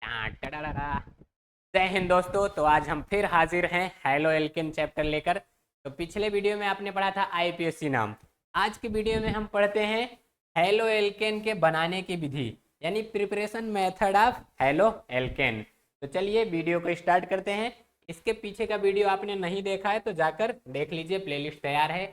टाटाटाटा। जय हिंद दोस्तों। तो आज हम फिर हाजिर हैं हेलो एल्केन चैप्टर लेकर। तो पिछले वीडियो में आपने पढ़ा था आईपीएससी नाम। आज की वीडियो में हम पढ़ते हैं हेलो एल्केन के बनाने की विधि, यानी preparation method of halo alkane. तो चलिए वीडियो को स्टार्ट करते हैं। इसके पीछे का वीडियो आपने नहीं देखा है तो जाकर देख लीजिए, प्लेलिस्ट तैयार है।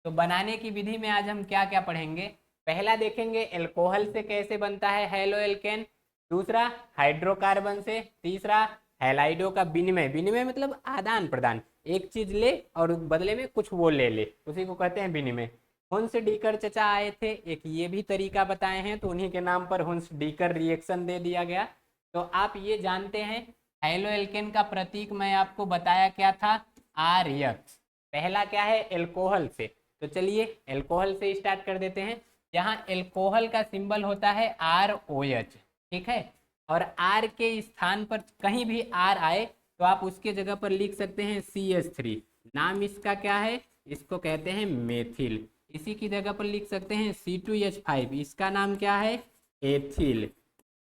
तो बनाने की विधि में आज हम क्या क्या पढ़ेंगे। पहला देखेंगे एल्कोहल से कैसे बनता है हेलो एल्केन। दूसरा हाइड्रोकार्बन से। तीसरा हैलाइडो का विनिमय, विनिमय मतलब आदान प्रदान, एक चीज ले और बदले में कुछ वो ले ले, उसी को कहते हैं विनिमय। हुंस डीकर चचा आए थे, एक ये भी तरीका बताए हैं, तो उन्हीं के नाम पर हुंस डीकर रिएक्शन दे दिया गया। तो आप ये जानते हैं हेलो एल्केन का प्रतीक मैं आपको बताया क्या था, आर यक्स। पहला क्या है एल्कोहल से, तो चलिए एल्कोहल से स्टार्ट कर देते हैं। यहाँ एल्कोहल का सिंबल होता है आर ओ एच, ठीक है। और आर के स्थान पर कहीं भी आर आए तो आप उसके जगह पर लिख सकते हैं CH3। नाम इसका क्या है, इसको कहते हैं मेथिल। इसी की जगह पर लिख सकते हैं C2H5, इसका नाम क्या है एथिल।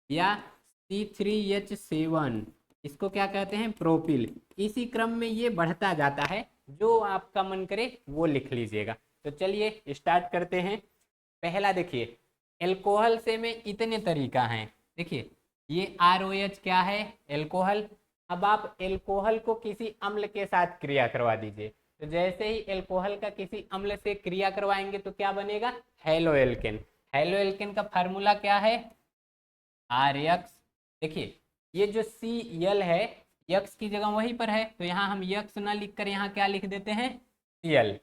या C3H7, इसको क्या कहते हैं प्रोपिल। इसी क्रम में ये बढ़ता जाता है, जो आपका मन करे वो लिख लीजिएगा। तो चलिए स्टार्ट करते हैं। पहला देखिए, एल्कोहल से में इतने तरीका हैं। देखिए ये ROH क्या है एल्कोहल। अब आप एल्कोहल को किसी अम्ल के साथ क्रिया करवा दीजिए, तो जैसे ही एल्कोहल का किसी अम्ल से क्रिया करवाएंगे तो क्या बनेगा हेलो एल्केन। हेलो एल्केन का फार्मूला क्या है RX। देखिए ये जो Cl है, यक्स की जगह वहीं पर है, तो यहाँ हम यक्स ना लिख कर यहाँ क्या लिख देते हैं Cl,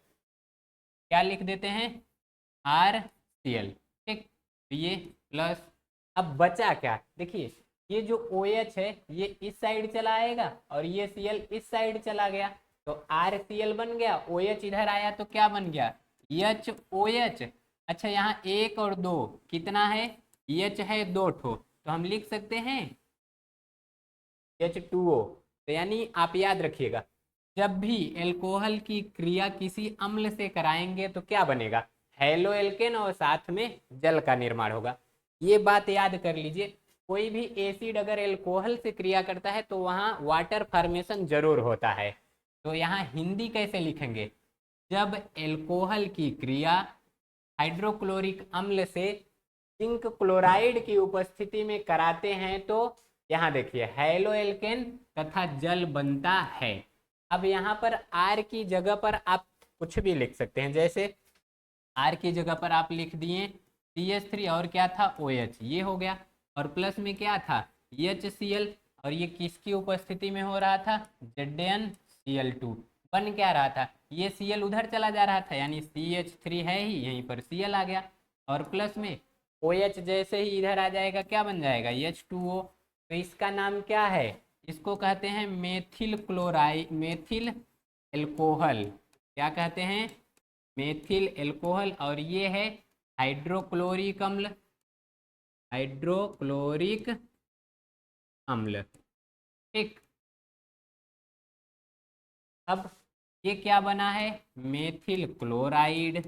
क्या लिख देते हैं RCl, ठीक। तो ये प्लस, अब बचा क्या, देखिए ये जो OH है ये इस साइड चला आएगा और ये Cl इस साइड चला गया, तो RCl बन गया। OH इधर आया तो क्या बन गया HOH। अच्छा यहाँ एक और दो कितना है, H है दो ठो, तो हम लिख सकते हैं H2O। तो यानी आप याद रखिएगा, जब भी एल्कोहल की क्रिया किसी अम्ल से कराएंगे तो क्या बनेगा हेलो एल्केन और साथ में जल का निर्माण होगा। ये बात याद कर लीजिए, कोई भी एसिड अगर एल्कोहल से क्रिया करता है तो वहाँ वाटर फॉर्मेशन जरूर होता है। तो यहाँ हिंदी कैसे लिखेंगे, जब एल्कोहल की क्रिया हाइड्रोक्लोरिक अम्ल से जिंक क्लोराइड की उपस्थिति में कराते हैं तो यहाँ देखिए हेलो एल्केन तथा जल बनता है। अब यहाँ पर आर की जगह पर आप कुछ भी लिख सकते हैं, जैसे आर की जगह पर आप लिख दिए CH3 और क्या था OH, ये हो गया। और प्लस में क्या था HCl, और ये किसकी उपस्थिति में हो रहा था ZnCl2। बन क्या रहा था, ये Cl उधर चला जा रहा था, यानी CH3 है ही, यहीं पर Cl आ गया। और प्लस में OH जैसे ही इधर आ जाएगा क्या बन जाएगा H2O। तो इसका नाम क्या है, इसको कहते हैं मेथिल क्लोराइड, मेथिल एल्कोहल। क्या कहते हैं मेथिल एल्कोहल। और ये है हाइड्रोक्लोरिक अम्ल, हाइड्रोक्लोरिक अम्ल, ठीक। अब ये क्या बना है मेथिल क्लोराइड,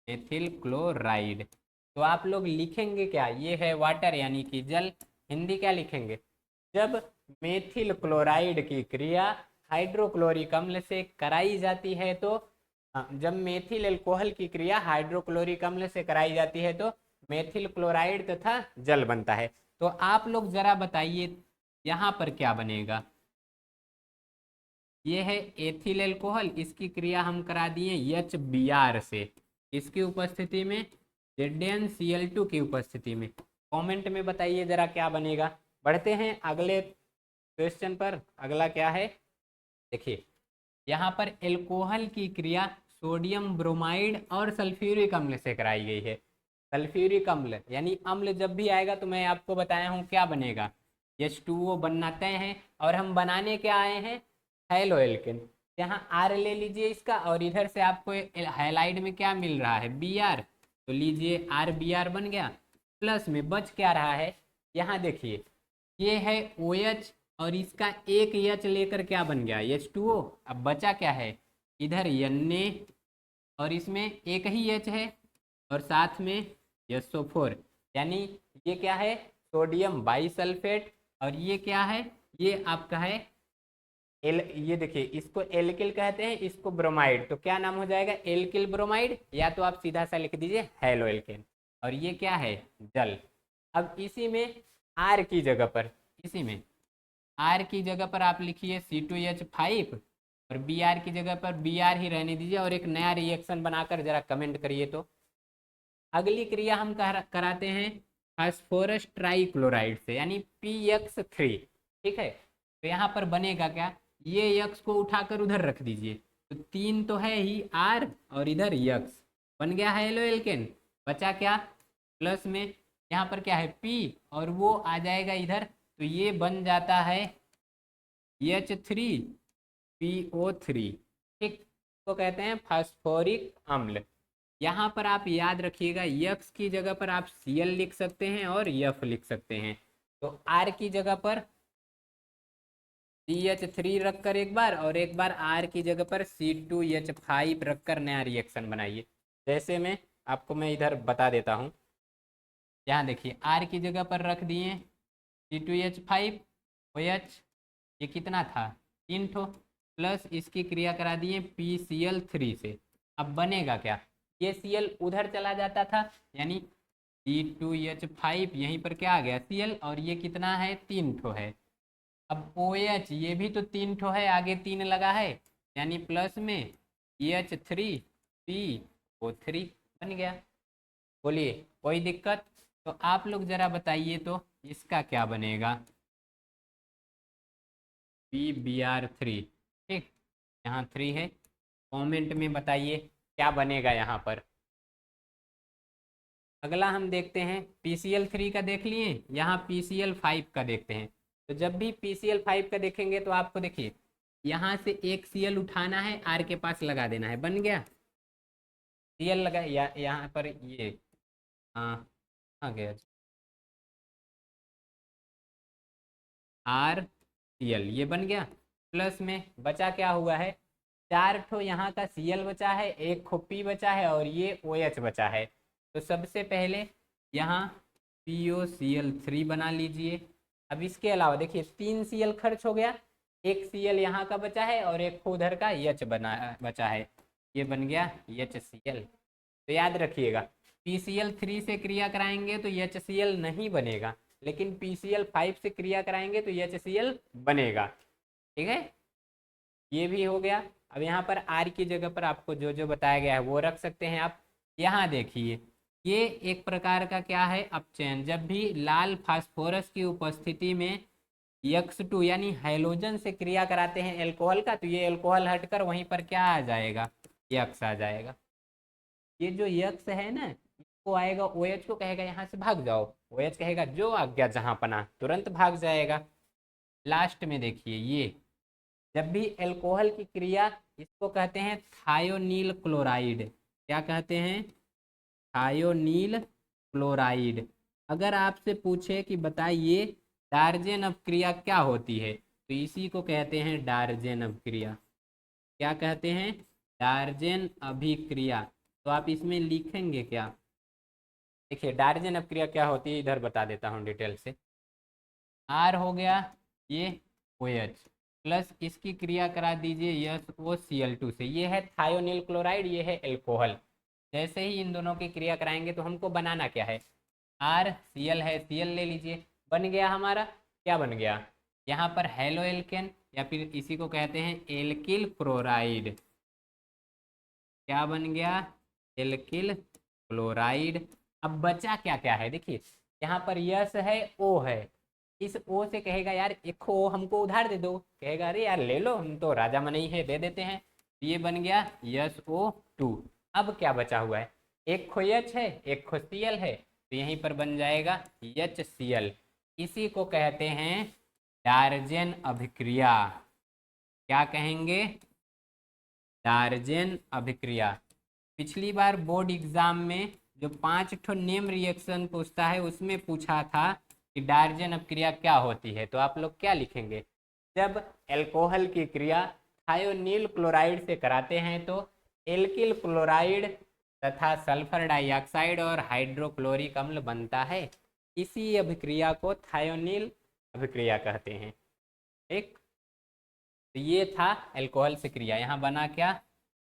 मेथिल क्लोराइड। तो आप लोग लिखेंगे क्या, ये है वाटर यानी कि जल। हिंदी क्या लिखेंगे, जब मेथिल क्लोराइड की क्रिया हाइड्रोक्लोरिक अम्ल से कराई जाती है तो जब मेथिल एल्कोहल की क्रिया हाइड्रोक्लोरिक अम्ल से कराई जाती है तो मेथिल क्लोराइड तथा जल बनता है। तो आप लोग जरा बताइए यहाँ पर क्या बनेगा, ये है एथिल एल्कोहल, इसकी क्रिया हम करा दिए HBr से, इसकी उपस्थिति में ZnCl2 की उपस्थिति में। कमेंट में बताइए जरा क्या बनेगा। बढ़ते हैं अगले क्वेश्चन पर। अगला क्या है, देखिए यहाँ पर एल्कोहल की क्रिया सोडियम ब्रोमाइड और सल्फ्यूरिक अम्ल से कराई गई है। सल्फ्यूरिक अम्ल यानी अम्ल जब भी आएगा तो मैं आपको बताया हूँ क्या बनेगा H2O बनना तय है। और हम बनाने क्या आए हैं हेलो एल्केन। यहाँ R ले लीजिए इसका, और इधर से आपको हैलाइड में क्या मिल रहा है Br, तो लीजिए RBr बन गया। प्लस में बच क्या रहा है, यहाँ देखिए ये है OH और इसका एक H लेकर क्या बन गया H2O। अब बचा क्या है इधर Na और इसमें एक ही H है और साथ में SO4, यानी ये क्या है सोडियम बाइसल्फेट, और ये क्या है, ये आपका है ये देखिए इसको एल्किल कहते हैं, इसको ब्रोमाइड, तो क्या नाम हो जाएगा, एल्किल ब्रोमाइड, या तो आप सीधा सा लिख दीजिए हेलो एल्केन। और ये क्या है, जल। अब इसी में आर की जगह पर, इसी में आर की जगह पर आप लिखिए C2H5, और बी आर की जगह पर बी आर ही रहने दीजिए, और एक नया रिएक्शन बनाकर जरा कमेंट करिए। तो अगली क्रिया हम कराते हैं फास्फोरस ट्राइक्लोराइड से, यानी PX3। ठीक है, तो यहाँ पर बनेगा क्या, ये यक्स को उठाकर उधर रख दीजिए, तो 3 तो है ही आर, और इधर यक्स बन गया हेलो एल्केन। बचा क्या, प्लस में यहाँ पर क्या है P, और वो आ जाएगा इधर, तो ये बन जाता है H3PO3। ठीक, तो कहते हैं फास्फोरिक अम्ल। यहाँ पर आप याद रखिएगा, यक्स की जगह पर आप Cl लिख सकते हैं और F लिख सकते हैं। तो R की जगह पर CH3 रखकर एक बार, और एक बार R की जगह पर C2H5 रखकर नया रिएक्शन बनाइए। जैसे मैं इधर बता देता हूँ। यहाँ देखिए R की जगह पर रख दिए C2H5 OH, ये कितना था 3 ठो, प्लस इसकी क्रिया करा दिए PCl3 से। अब बनेगा क्या, ये Cl उधर चला जाता था, यानी C2H5 यहीं पर क्या आ गया Cl, और ये कितना है 3 ठो है। अब OH ये भी तो 3 ठो है, आगे 3 लगा है, यानी प्लस में CH3PO3 बन गया। बोलिए कोई दिक्कत, तो आप लोग जरा बताइए तो इसका क्या बनेगा, PBr3। ठीक, यहाँ 3 है, कमेंट में बताइए क्या बनेगा यहाँ पर। अगला हम देखते हैं PCl3 का देख लिए, यहाँ PCl5 का देखते हैं। तो जब भी PCl5 का देखेंगे तो आपको देखिए यहाँ से एक Cl उठाना है, R के पास लगा देना है, बन गया Cl लगा, यहाँ पर ये हाँ आ गया RCl, ये बन गया। प्लस में बचा क्या हुआ है, 4 ठो यहाँ का Cl बचा है, एक खो P बचा है, और ये OH बचा है। तो सबसे पहले यहाँ POCl3 बना लीजिए। अब इसके अलावा देखिए 3 Cl खर्च हो गया, एक Cl यहाँ का बचा है, और एक उधर का H बचा है, ये बन गया HCl। तो याद रखिएगा PCl3 से क्रिया कराएंगे तो HCl नहीं बनेगा, लेकिन PCl5 से क्रिया कराएंगे तो HCl बनेगा। ठीक है, ये भी हो गया। अब यहाँ पर R की जगह पर आपको जो जो बताया गया है वो रख सकते हैं आप। यहाँ देखिए ये एक प्रकार का क्या है अपचयन, जब भी लाल फास्फोरस की उपस्थिति में X2 यानी हैलोजन से क्रिया कराते हैं एल्कोहल का, तो ये एल्कोहल हटकर वहीं पर क्या आ जाएगा, X आ जाएगा। ये जो यक्स है ना, इसको आएगा OH को कहेगा यहाँ से भाग जाओ, OH कहेगा जो आज्ञा जहाँ पना, तुरंत भाग जाएगा। लास्ट में देखिए ये जब भी एल्कोहल की क्रिया, इसको कहते हैं थायोनील क्लोराइड। क्या कहते हैं, थायोनील क्लोराइड। अगर आपसे पूछे कि बताइए डार्जेन अपक्रिया क्या होती है, तो इसी को कहते हैं डार्जेन अपक्रिया। क्या कहते हैं, डार्जेन अभिक्रिया। तो आप इसमें लिखेंगे क्या, देखिए डार्जेन अपक्रिया क्या होती है इधर बता देता हूँ डिटेल से। R हो गया ये OH, प्लस इसकी क्रिया करा दीजिए SOCl2 से, ये है थायोनील क्लोराइड, ये है एल्कोहल। जैसे ही इन दोनों की क्रिया कराएंगे तो हमको बनाना क्या है, RCl है, Cl ले लीजिए, बन गया हमारा, क्या बन गया यहाँ पर हेलो एल्केन, या फिर इसी को कहते हैं एल्किल क्लोराइड। क्या बन गया, एल्किल क्लोराइड। अब बचा क्या क्या है, देखिए यहाँ पर यस है, O है, इस O से कहेगा यार एक O हमको उधार दे दो, कहेगा अरे यार ले लो, हम तो राजा मनई है, दे देते हैं। ये बन गया SO2। अब क्या बचा हुआ है, एक खो H है, एक खो Cl है, तो यहीं पर बन जाएगा HCl। इसी को कहते हैं डार्जेन अभिक्रिया। क्या कहेंगे, डार्जेन अभिक्रिया। पिछली बार बोर्ड एग्जाम में जो 5 ठो नेम रिएक्शन पूछता है उसमें पूछा था कि डार्जेन अपक्रिया क्या होती है, तो आप लोग क्या लिखेंगे, जब एल्कोहल की क्रिया थायोनील क्लोराइड से कराते हैं तो एल्किल क्लोराइड तथा सल्फर डाइऑक्साइड और हाइड्रोक्लोरिक अम्ल बनता है। इसी अभिक्रिया को थायोनील अभिक्रिया कहते हैं। ठीक, तो ये था अल्कोहल से क्रिया। यहाँ बना क्या,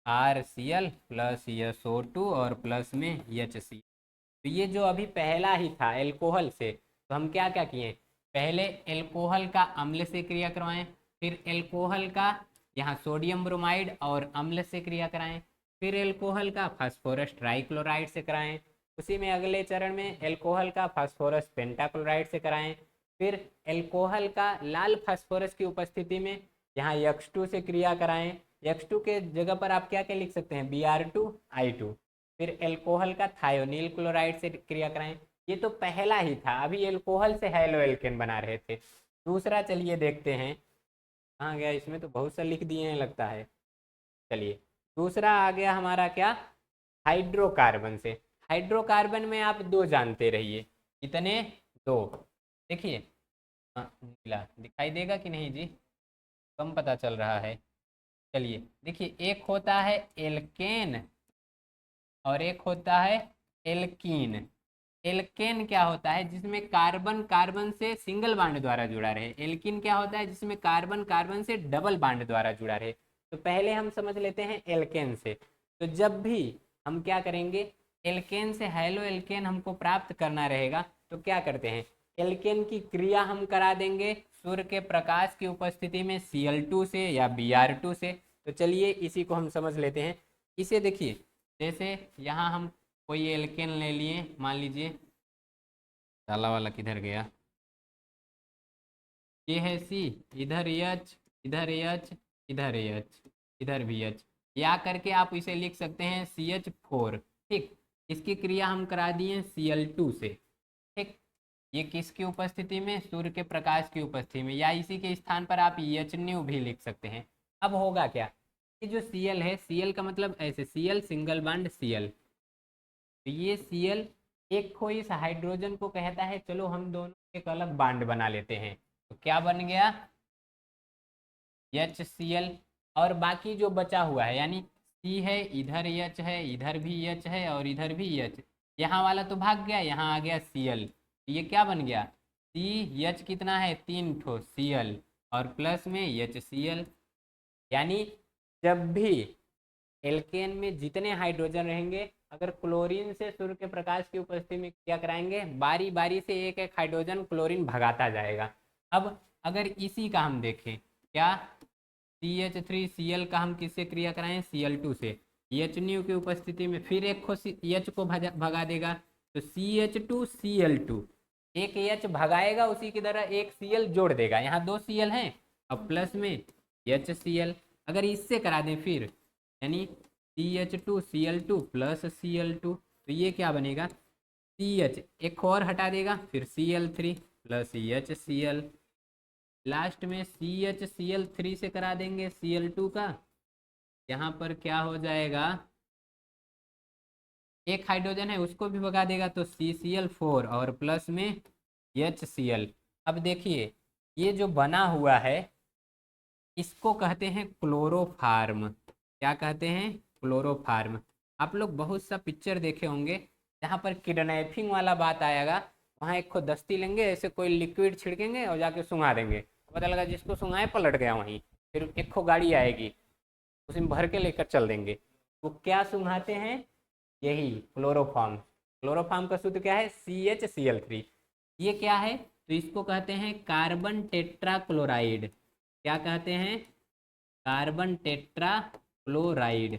RCl प्लस SO2 और प्लस में HC। तो ये जो अभी पहला ही था अल्कोहल से, तो हम क्या क्या किए, पहले अल्कोहल का अम्ल से क्रिया करवाएं, फिर अल्कोहल का यहाँ सोडियम ब्रोमाइड और अम्ल से क्रिया कराएं, फिर अल्कोहल का फास्फोरस ट्राइक्लोराइड से कराएं, उसी में अगले चरण में अल्कोहल का फास्फोरस पेंटाक्लोराइड से कराएं, फिर अल्कोहल का लाल फास्फोरस की उपस्थिति में यहाँ X2 से क्रिया कराएं। X2 के जगह पर आप क्या क्या लिख सकते हैं, Br2I2। फिर अल्कोहल का थायोनील क्लोराइड से क्रिया कराएं। ये तो पहला ही था, अभी अल्कोहल से हैलो एल्केन बना रहे थे। दूसरा चलिए देखते हैं, कहाँ गया, इसमें तो बहुत सा लिख दिए हैं लगता है। चलिए दूसरा आ गया हमारा क्या, हाइड्रोकार्बन से। हाइड्रोकार्बन में आप दो जानते रहिए, कितने, दो। देखिए, हाँ मिला, दिखाई देगा कि नहीं जी, कम पता चल रहा है। चलिए देखिए, एक होता है एल्केन और एक होता है एल्कीन। एल्केन क्या होता है, जिसमें कार्बन कार्बन से सिंगल बांड द्वारा जुड़ा रहे। एल्कीन क्या होता है, जिसमें कार्बन कार्बन से डबल बांड द्वारा जुड़ा रहे। तो पहले हम समझ लेते हैं एल्केन से। तो जब भी हम क्या करेंगे, एल्केन से हैलो एल्केन हमको प्राप्त करना रहेगा, तो क्या करते हैं, एल्केन की क्रिया हम करा देंगे सूर्य के प्रकाश की उपस्थिति में Cl2 से या Br2 से। तो चलिए इसी को हम समझ लेते हैं। इसे देखिए, जैसे यहाँ हम कोई एल्केन ले लिए, मान लीजिए, काला वाला किधर गया, ये है C, इधर H, इधर H, इधर H, इधर भी H, या करके आप इसे लिख सकते हैं CH4। ठीक, इसकी क्रिया हम करा दिए Cl2 से। ठीक, ये किसकी उपस्थिति में, सूर्य के प्रकाश की उपस्थिति में, या इसी के स्थान पर आप HNu भी लिख सकते हैं। अब होगा क्या, ये जो Cl है, Cl का मतलब ऐसे Cl सिंगल बॉन्ड Cl, तो ये Cl एक को इस हाइड्रोजन को कहता है चलो हम दोनों एक अलग बांड बना लेते हैं। तो क्या बन गया, HCl। और बाकी जो बचा हुआ है, यानी C है, इधर H है, इधर भी H है और इधर भी H, यहाँ वाला तो भाग गया, यहाँ आ गया Cl। तो ये क्या बन गया, CH कितना है, 3 ठो Cl और प्लस में HCl। यानी जब भी एल्केन में जितने हाइड्रोजन रहेंगे, अगर क्लोरीन से सूर्य के प्रकाश की उपस्थिति में क्या कराएंगे, बारी बारी से एक एक हाइड्रोजन क्लोरीन भगाता जाएगा। अब अगर इसी का हम देखें, क्या CH3Cl का हम किससे क्रिया कराएं, Cl2 से, HNu की उपस्थिति में फिर एक H को भगा देगा, तो CH2Cl2, एक H भगाएगा, उसी की तरह एक Cl जोड़ देगा, यहाँ दो Cl हैं, अब प्लस में HCl। अगर इससे करा दें फिर, यानी CH2Cl2 प्लस Cl2, तो ये क्या बनेगा, CH एक और हटा देगा, फिर Cl3 प्लस HCl, लास्ट में CHCl3 से करा देंगे Cl2 का, यहाँ पर क्या हो जाएगा, एक हाइड्रोजन है उसको भी भगा देगा, तो CCl4 और प्लस में HCl। अब देखिए, ये जो बना हुआ है इसको कहते हैं क्लोरोफार्म। क्या कहते हैं, क्लोरोफार्म। आप लोग बहुत सा पिक्चर देखे होंगे जहाँ पर किडनैपिंग वाला बात आएगा, वहाँ एक खो दस्ती लेंगे, ऐसे कोई लिक्विड छिड़केंगे और जाके सुंघा देंगे, पता लगा जिसको सुंघाए पलट गया वहीं, फिर एक खो गाड़ी आएगी उसमें भर के लेकर चल देंगे। वो क्या सुंघाते हैं, यही क्लोरोफॉर्म। क्लोरोफॉर्म का सूत्र क्या है, CHCl3। ये क्या है, तो इसको कहते हैं कार्बन टेट्राक्लोराइड। क्या कहते हैं, कार्बन टेट्राक्लोराइड।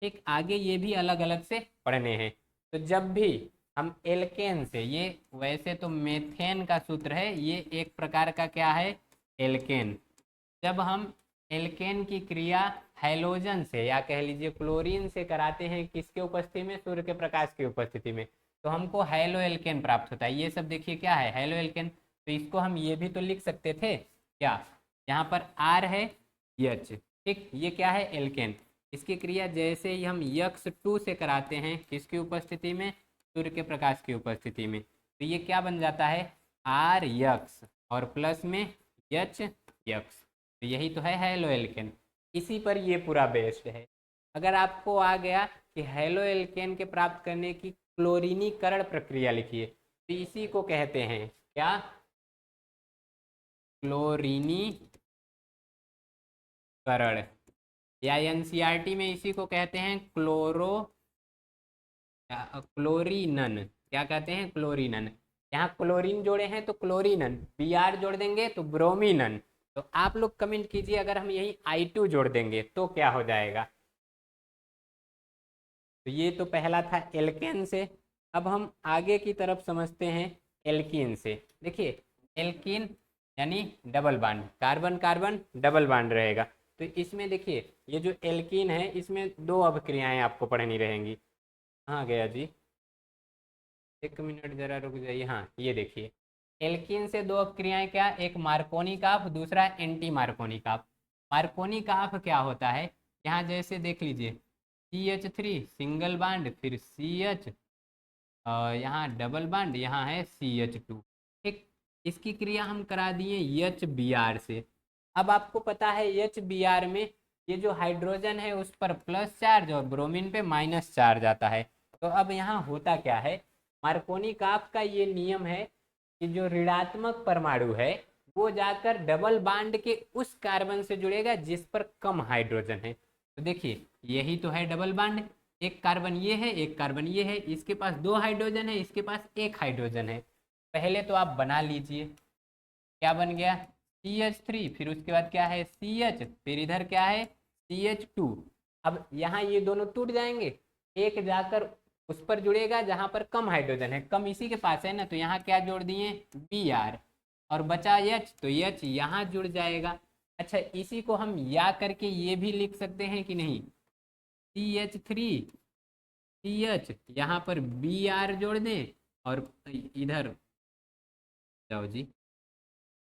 ठीक, आगे ये भी अलग अलग से पढ़ने हैं। तो जब भी हम एल्केन से, ये वैसे तो मेथेन का सूत्र है, ये एक प्रकार का क्या है, एल्केन। जब हम एल्केन की क्रिया हैलोजन से या कह लीजिए क्लोरीन से कराते हैं, किसके उपस्थिति में, सूर्य के प्रकाश की उपस्थिति में, तो हमको हैलो एल्केन प्राप्त होता है। ये सब देखिए क्या है, हैलो एल्केन। तो इसको हम ये भी तो लिख सकते थे, क्या, यहाँ पर R है, H, ठीक, ये क्या है, एल्केन। इसकी क्रिया जैसे ही हम X2 से कराते हैं, किसकी उपस्थिति में, सूर्य के प्रकाश की उपस्थिति में, तो ये क्या बन जाता है, RX और प्लस में HX। तो यही तो है हैलो एल्केन, इसी पर ये पूरा बेस्ड है। अगर आपको आ गया कि हैलो एल्केन के प्राप्त करने की क्लोरीनीकरण प्रक्रिया लिखिए, तो इसी को कहते हैं क्या, क्लोरीनीकरण, या एनसीईआरटी में इसी को कहते हैं क्लोरीनन। क्या कहते हैं, क्लोरीनन। यहाँ क्लोरीन जोड़े हैं तो क्लोरीनन, बी आर जोड़ देंगे तो ब्रोमीनन। तो आप लोग कमेंट कीजिए अगर हम यही I2 जोड़ देंगे तो क्या हो जाएगा। तो ये तो पहला था एल्केन से। अब हम आगे की तरफ समझते हैं एल्कीन से। देखिए एल्कीन यानी double bond, carbon carbon double bond रहेगा। तो इसमें देखिए ये जो एल्कीन है इसमें दो अभिक्रियाएं आपको पढ़नी रहेंगी। कहाँ गया जी, एक मिनट जरा रुक जाइए। हाँ ये देखिए एल्कीन से दो अपक्रियाएं, क्या, एक मार्कोनी काफ, दूसरा एंटी मार्कोनी काफ। मार्कोनी काफ क्या होता है, यहाँ जैसे देख लीजिए CH3 सिंगल बांड, फिर CH, यहाँ डबल बांड, यहाँ है CH2। ठीक, इसकी क्रिया हम करा दिए HBr से। अब आपको पता है HBr में ये जो हाइड्रोजन है उस पर प्लस चार्ज और ब्रोमीन पे माइनस चार्ज आता है। तो अब यहाँ होता क्या है, मार्कोनी काफ का ये नियम है कि जो ऋणात्मक परमाणु है वो जाकर डबल बांड के उस कार्बन से जुड़ेगा जिस पर कम हाइड्रोजन है। तो देखिए यही तो है डबल बांड, एक कार्बन ये है, एक कार्बन ये है, इसके पास दो हाइड्रोजन है, इसके पास एक हाइड्रोजन है। पहले तो आप बना लीजिए, क्या बन गया, CH3, फिर उसके बाद क्या है CH, फिर इधर क्या है CH2। अब यहाँ ये दोनों टूट जाएंगे, एक जाकर उस पर जुड़ेगा जहां पर कम हाइड्रोजन है, कम इसी के पास है ना, तो यहाँ क्या जोड़ दिए Br, और बचा H, तो H यहाँ जुड़ जाएगा। अच्छा इसी को हम या करके ये भी लिख सकते हैं कि नहीं, CH3 CH, यहाँ पर Br जोड़ दें, और इधर जाओ जी,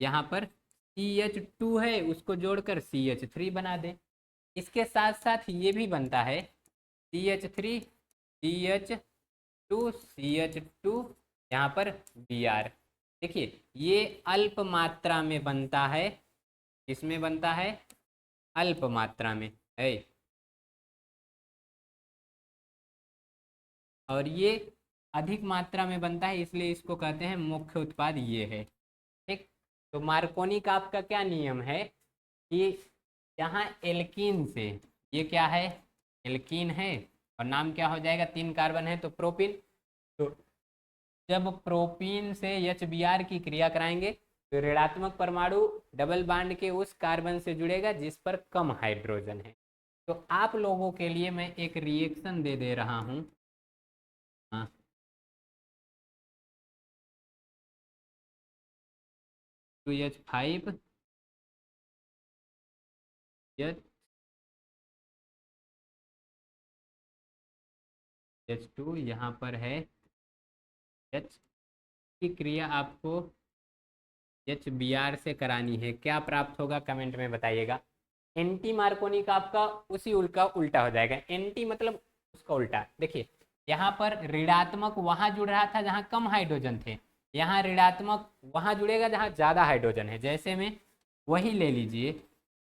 यहाँ पर CH2 है उसको जोड़कर CH3 बना दें। इसके साथ साथ ये भी बनता है CH3 CH2 CH2, यहाँ पर Br। देखिए ये अल्प मात्रा में बनता है, किसमें बनता है, अल्प मात्रा में है, और ये अधिक मात्रा में बनता है, इसलिए इसको कहते हैं मुख्य उत्पाद ये है। ठीक, तो मार्कोनी का आपका क्या नियम है कि यहाँ एल्कीन से, ये क्या है, एल्कीन है, और नाम क्या हो जाएगा, 3 कार्बन है तो प्रोपीन। तो जब प्रोपीन से HBr की क्रिया कराएंगे तो ऋणात्मक परमाणु डबल बांड के उस कार्बन से जुड़ेगा जिस पर कम हाइड्रोजन है। तो आप लोगों के लिए मैं एक रिएक्शन दे रहा हूँ। हाँ 2H5 H2, यहाँ पर है H की क्रिया आपको HBr से करानी है। क्या प्राप्त होगा कमेंट में बताइएगा। एंटी मार्कोनी का आपका उसी उल्टा उल्टा हो जाएगा, एंटी मतलब उसका उल्टा। देखिए यहाँ पर ऋणात्मक वहां जुड़ रहा था जहां कम हाइड्रोजन थे, यहाँ ऋणात्मक वहां जुड़ेगा जहां ज्यादा हाइड्रोजन है। जैसे में वही ले लीजिए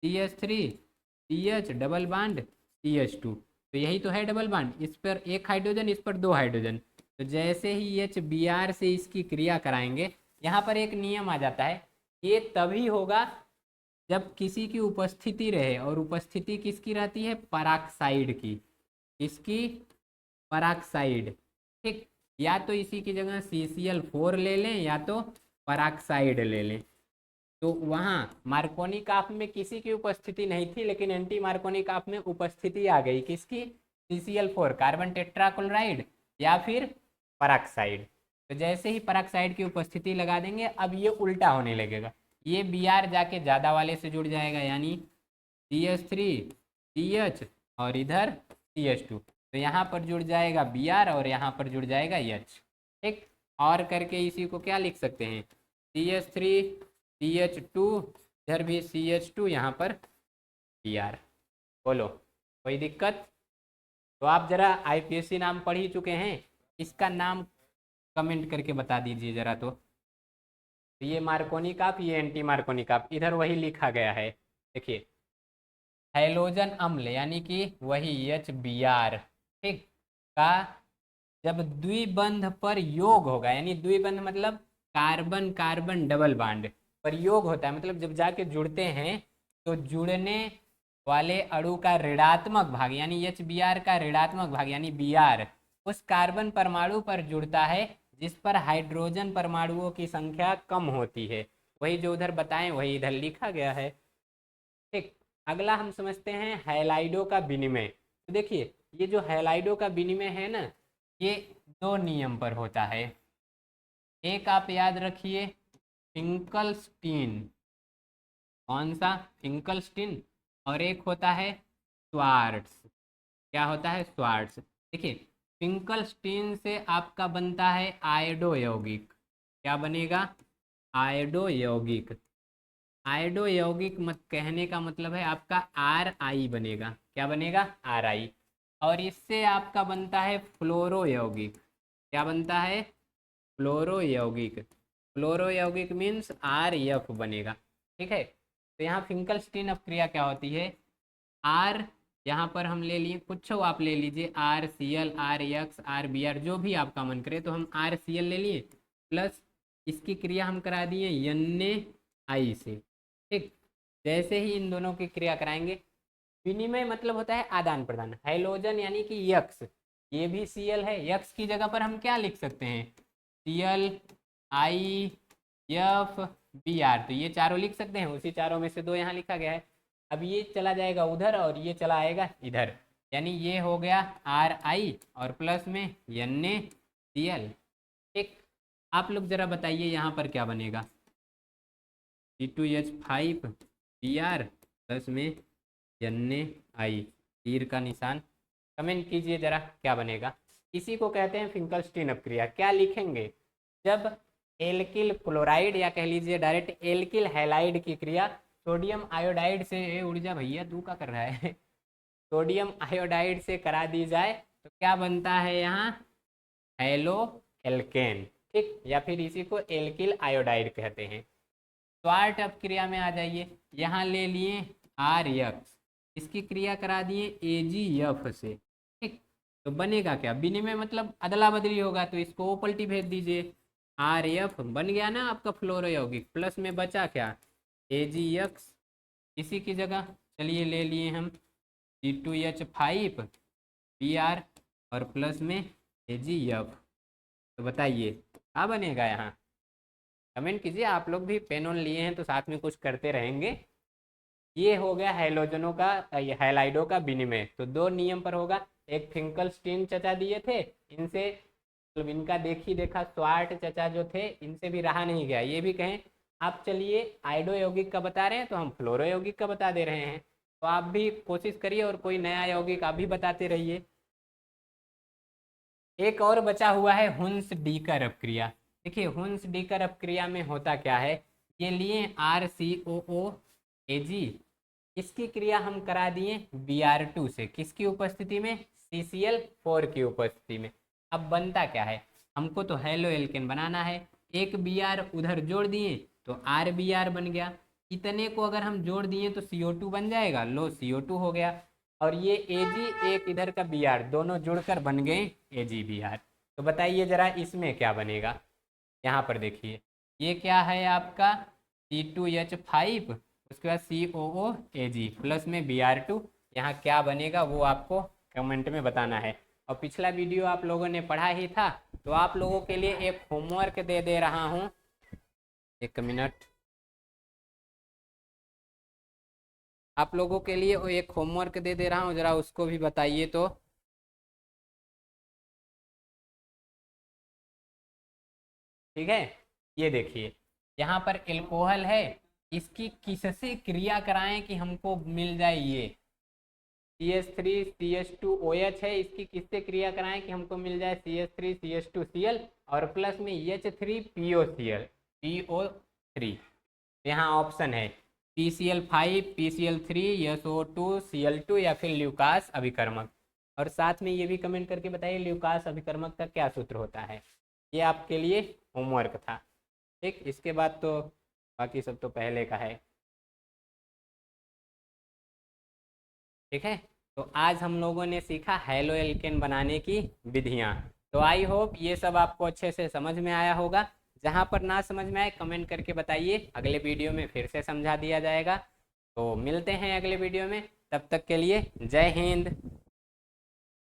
CH3 CH double bond CH2, तो यही तो है डबल बांड, इस पर एक हाइड्रोजन इस पर दो हाइड्रोजन। तो जैसे ही HBr से इसकी क्रिया कराएंगे, यहाँ पर एक नियम आ जाता है, ये तभी होगा जब किसी की उपस्थिति रहे, और उपस्थिति किसकी रहती है, पराक्साइड की, इसकी पराक्साइड। ठीक, या तो इसी की जगह CCl4 ले लें या तो पराक्साइड ले लें। तो वहाँ मार्कोनी काफ में किसी की उपस्थिति नहीं थी, लेकिन एंटी मार्कोनी काफ में उपस्थिति आ गई, किसकी, CCl4 कार्बन टेट्राक्लोराइड या फिर पराक्साइड। तो जैसे ही पराक्साइड की उपस्थिति लगा देंगे, अब ये उल्टा होने लगेगा, ये Br जाके ज़्यादा वाले से जुड़ जाएगा, यानी CH3 CH और इधर CH2। तो यहाँ पर जुड़ जाएगा Br और यहाँ पर जुड़ जाएगा H। ठीक, और करके इसी को क्या लिख सकते हैं, CH3 CH2, इधर भी CH2, यहाँ पर Br। बोलो कोई दिक्कत। तो आप जरा IPSC नाम पढ़ ही चुके हैं, इसका नाम कमेंट करके बता दीजिए जरा। तो ये मार्कोनी काप, ये एंटी मार्कोनी काप, इधर वही लिखा गया है। देखिए हैलोजन अम्ल यानी कि वही HBr, ठीक, का जब द्विबंध पर योग होगा, यानी द्विबंध मतलब कार्बन कार्बन डबल बॉन्ड पर योग होता है, मतलब जब जाके जुड़ते हैं तो जुड़ने वाले अणु का ऋणात्मक भाग यानी HBr का ऋणात्मक भाग यानी Br उस कार्बन परमाणु पर जुड़ता है जिस पर हाइड्रोजन परमाणुओं की संख्या कम होती है। वही जो उधर बताएं वही इधर लिखा गया है। ठीक, अगला हम समझते हैं हैलाइडों का विनिमय। तो देखिए ये जो हैलाइडों का विनिमय है ना, ये दो नियम पर होता है। एक आप याद रखिए फिंकलस्टीन, कौन सा? फिंकलस्टीन। और एक होता है स्वार्ट्स। क्या होता है? स्वार्ट्स। देखिए फिंकलस्टीन से आपका बनता है आयोडो यौगिक। क्या बनेगा? आयोडो यौगिक। आयोडो यौगिक मत कहने का मतलब है आपका RI बनेगा। क्या बनेगा? RI। और इससे आपका बनता है फ्लोरो यौगिक। क्या बनता है? फ्लोरो यौगिक। फ्लोरो यौगिक मीन्स RF बनेगा। ठीक है, तो यहाँ फिंकलस्टीन अपक्रिया क्या होती है? R यहाँ पर हम ले लिए, कुछ आप ले लीजिए, RCl, RX, RBr जो भी आपका मन करे, तो हम RCl ले लिए प्लस इसकी क्रिया हम करा दिए NaI से। ठीक, जैसे ही इन दोनों की क्रिया कराएंगे, विनिमय मतलब होता है आदान प्रदान। हैलोजन यानी कि यक्स, ये भी Cl है, यक्स की जगह पर हम क्या लिख सकते हैं? ClIFBr, तो ये चारों लिख सकते हैं, उसी चारों में से दो यहाँ लिखा गया है। अब ये चला जाएगा उधर और ये चला आएगा इधर, यानी ये हो गया RI और प्लस में NaCl। ठीक, आप लोग जरा बताइए यहाँ पर क्या बनेगा? C2H5Br प्लस में NaI, तीर का निशान। कमेंट कीजिए जरा क्या बनेगा। इसी को कहते हैं फिंकलस्टीन अपक्रिया। क्या लिखेंगे? जब एल्किल क्लोराइड या कह लीजिए डायरेक्ट एल्किल हैलाइड की क्रिया सोडियम आयोडाइड से, उड़ जा भैया तू क्या कर रहा है, सोडियम आयोडाइड से करा दी जाए तो क्या बनता है यहाँ? Haloalkane. ठीक, या फिर इसी को एल्किल आयोडाइड कहते हैं। स्वार्ट अपक्रिया में आ जाइए, यहाँ ले लिए RX, इसकी क्रिया करा दिए AgF से। ठीक, तो बनेगा क्या? विनिमय मतलब अदला बदली होगा, तो इसको वो पलटी भेज दीजिए। RF बन गया ना आपका फ्लोरो यौगिक, प्लस में बचा क्या? AgX, इसी की जगह चलिए ले लिए हम C2H5Br और प्लस में AgF। तो बताइए क्या बनेगा यहाँ? कमेंट कीजिए। आप लोग भी पेन ऑन लिए हैं तो साथ में कुछ करते रहेंगे। ये हो गया हैलोजनों का, हैलाइडों का विनिमय। तो दो नियम पर होगा। एक फिंकलस्टीन चचा दिए थे, इनसे मतलब इनका देखी देखा स्वार्ट चचा जो थे, इनसे भी रहा नहीं गया। ये भी कहें आप चलिए आयोडो यौगिक का बता रहे हैं तो हम फ्लोरो यौगिक का बता दे रहे हैं, तो आप भी कोशिश करिए और कोई नया यौगिक आप भी बताते रहिए। एक और बचा हुआ है हुंस डीकर अपक्रिया। देखिए हुंस डीकर अपक्रिया में होता क्या है? ये लिए RCOOAg, इसकी क्रिया हम करा दिए Br2 से, किसकी उपस्थिति में? CCl4 की उपस्थिति में। अब बनता क्या है? हमको तो हैलो एल्केन बनाना है, एक Br उधर जोड़ दिए तो RBr बन गया। इतने को अगर हम जोड़ दिए तो CO2 बन जाएगा, लो CO2 हो गया। और ये Ag एक इधर का Br, दोनों जुड़कर बन गए AgBr। तो बताइए जरा इसमें क्या बनेगा? यहाँ पर देखिए ये क्या है आपका C2H5, उसके बाद COOAg प्लस में Br2। यहाँ क्या बनेगा वो आपको कमेंट में बताना है। और पिछला वीडियो आप लोगों ने पढ़ा ही था, तो आप लोगों के लिए एक होमवर्क दे रहा हूँ। एक मिनट, आप लोगों के लिए एक होमवर्क दे रहा हूँ, जरा उसको भी बताइए। तो ठीक है, ये देखिए यहाँ पर एल्कोहल है, इसकी किससे क्रिया कराएं कि हमको मिल जाए ये CH3CH2OH है, इसकी किससे क्रिया कराएं कि हमको मिल जाए CH3CH2Cl और प्लस में H3POCl PO3। यहाँ ऑप्शन है PCl5 PCl3 SO2 Cl2 या फिर ल्यूकास अभिकर्मक। और साथ में ये भी कमेंट करके बताइए ल्यूकास अभिकर्मक का क्या सूत्र होता है। ये आपके लिए होमवर्क था। ठीक, इसके बाद तो बाकी सब तो पहले का है। ठीक है, तो आज हम लोगों ने सीखा हैलो एल्केन बनाने की विधियाँ। तो आई होप ये सब आपको अच्छे से समझ में आया होगा। जहाँ पर ना समझ में आए कमेंट करके बताइए, अगले वीडियो में फिर से समझा दिया जाएगा। तो मिलते हैं अगले वीडियो में, तब तक के लिए जय हिंद।